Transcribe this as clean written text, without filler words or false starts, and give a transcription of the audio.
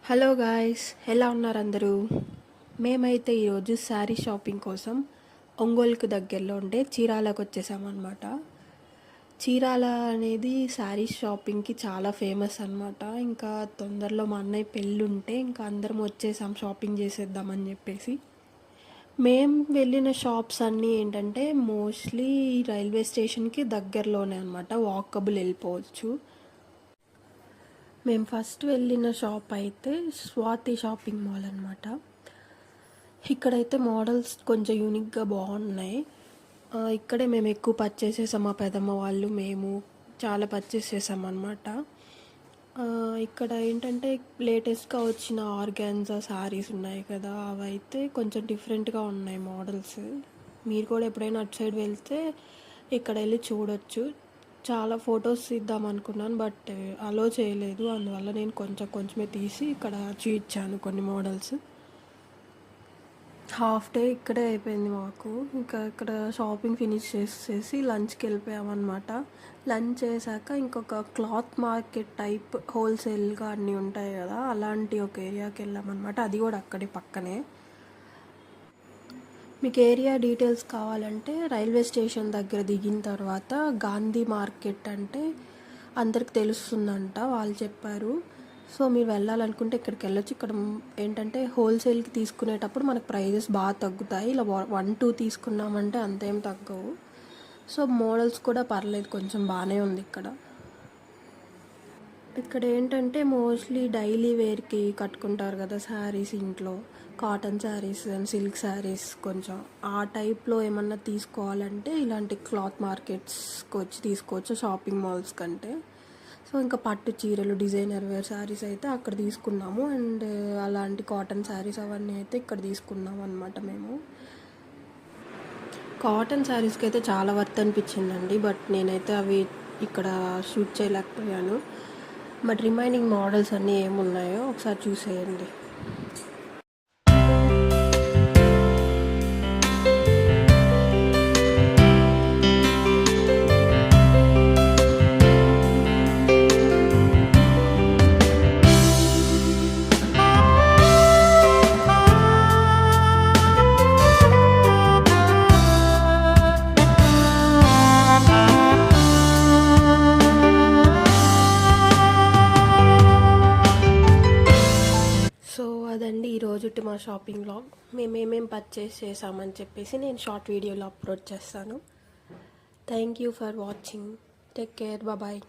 Hello guys, ఎలా ఉన్నారు అందరూ? మేమైతే ఈరోజు శారీ షాపింగ్ కోసం ఒంగోలుకు దగ్గరలో ఉండే చీరాలకు వచ్చేసామన్నమాట. చీరాల అనేది శారీ షాపింగ్కి చాలా ఫేమస్ అనమాట. ఇంకా తొందరలో మా అన్నయ్య పెళ్ళి ఉంటే ఇంకా అందరం వచ్చేసాం షాపింగ్ చేసేద్దామని చెప్పేసి. మేము వెళ్ళిన షాప్స్ అన్నీ ఏంటంటే మోస్ట్లీ రైల్వే స్టేషన్కి దగ్గరలోనే అనమాట, వాకబుల్ వెళ్ళిపోవచ్చు. మేము ఫస్ట్ వెళ్ళిన షాప్ అయితే స్వాతి షాపింగ్ మాల్ అనమాట. ఇక్కడైతే మోడల్స్ కొంచెం యూనిక్గా బాగున్నాయి. ఇక్కడే మేము ఎక్కువ పర్చేస్ చేసాం, మా పెదమ్మ వాళ్ళు మేము చాలా పర్చేస్ చేసాం అనమాట. ఇక్కడ ఏంటంటే లేటెస్ట్గా వచ్చిన ఆర్గాన్జా శారీస్ ఉన్నాయి కదా, అవైతే కొంచెం డిఫరెంట్గా ఉన్నాయి మోడల్స్. మీరు కూడా ఎప్పుడైనా అటు సైడ్ వెళ్తే ఇక్కడ వెళ్ళి చూడొచ్చు. చాలా ఫొటోస్ తీద్దాం అనుకున్నాను, బట్ అలో చేయలేదు. అందువల్ల నేను కొంచెమే తీసి ఇక్కడ చూపించాను కొన్ని మోడల్స్. హాఫ్ డే ఇక్కడే అయిపోయింది మాకు. ఇంకా ఇక్కడ షాపింగ్ ఫినిష్ చేసేసి లంచ్కి వెళ్ళిపోయామన్నమాట. లంచ్ చేశాక ఇంకొక క్లాత్ మార్కెట్ టైప్ హోల్సేల్గా అన్నీ ఉంటాయి కదా, అలాంటి ఒక ఏరియాకి వెళ్ళామన్నమాట. అది కూడా అక్కడే పక్కనే. మీకు ఏరియా డీటెయిల్స్ కావాలంటే రైల్వే స్టేషన్ దగ్గర దిగిన తర్వాత గాంధీ మార్కెట్ అంటే అందరికి తెలుస్తుందంట, వాళ్ళు చెప్పారు. సో మీరు వెళ్ళాలనుకుంటే ఇక్కడికి వెళ్ళొచ్చు. ఇక్కడ ఏంటంటే హోల్సేల్కి తీసుకునేటప్పుడు మనకు ప్రైజెస్ బాగా తగ్గుతాయి. ఇలా 1-2 తీసుకున్నామంటే అంతేం తగ్గవు. సో మోడల్స్ కూడా పర్లేదు, కొంచెం బాగానే ఉంది ఇక్కడ. ఇక్కడ ఏంటంటే మోస్ట్లీ డైలీ వేర్కి కట్టుకుంటారు కదా శారీస్, ఇంట్లో cotton saris and silk saris, కొంచెం ఆ టైప్లో ఏమన్నా తీసుకోవాలంటే ఇలాంటి క్లాత్ మార్కెట్స్కి వచ్చి తీసుకోవచ్చు షాపింగ్ మాల్స్ కంటే. సో ఇంకా పట్టు చీరలు, డిజైనర్ వేర్ శారీస్ అయితే అక్కడ తీసుకున్నాము. అండ్ అలాంటి కాటన్ శారీస్ అవన్నీ అయితే ఇక్కడ తీసుకున్నాము అనమాట. మేము కాటన్ శారీస్కి అయితే చాలా వర్త్ అనిపించిందండి, బట్ నేనైతే అవి ఇక్కడ షూట్ చేయలేకపోయాను. బట్ రిమైనింగ్ మోడల్స్ అన్నీ ఏమున్నాయో ఒకసారి చూసేయండి. అదండి ఈరోజు మా షాపింగ్ వ్లాగ్. మేమేమేం పర్చేస్ చేసామని చెప్పేసి నేను షార్ట్ వీడియోలో అప్లోడ్ చేస్తాను. Thank you for watching. Take care, bye.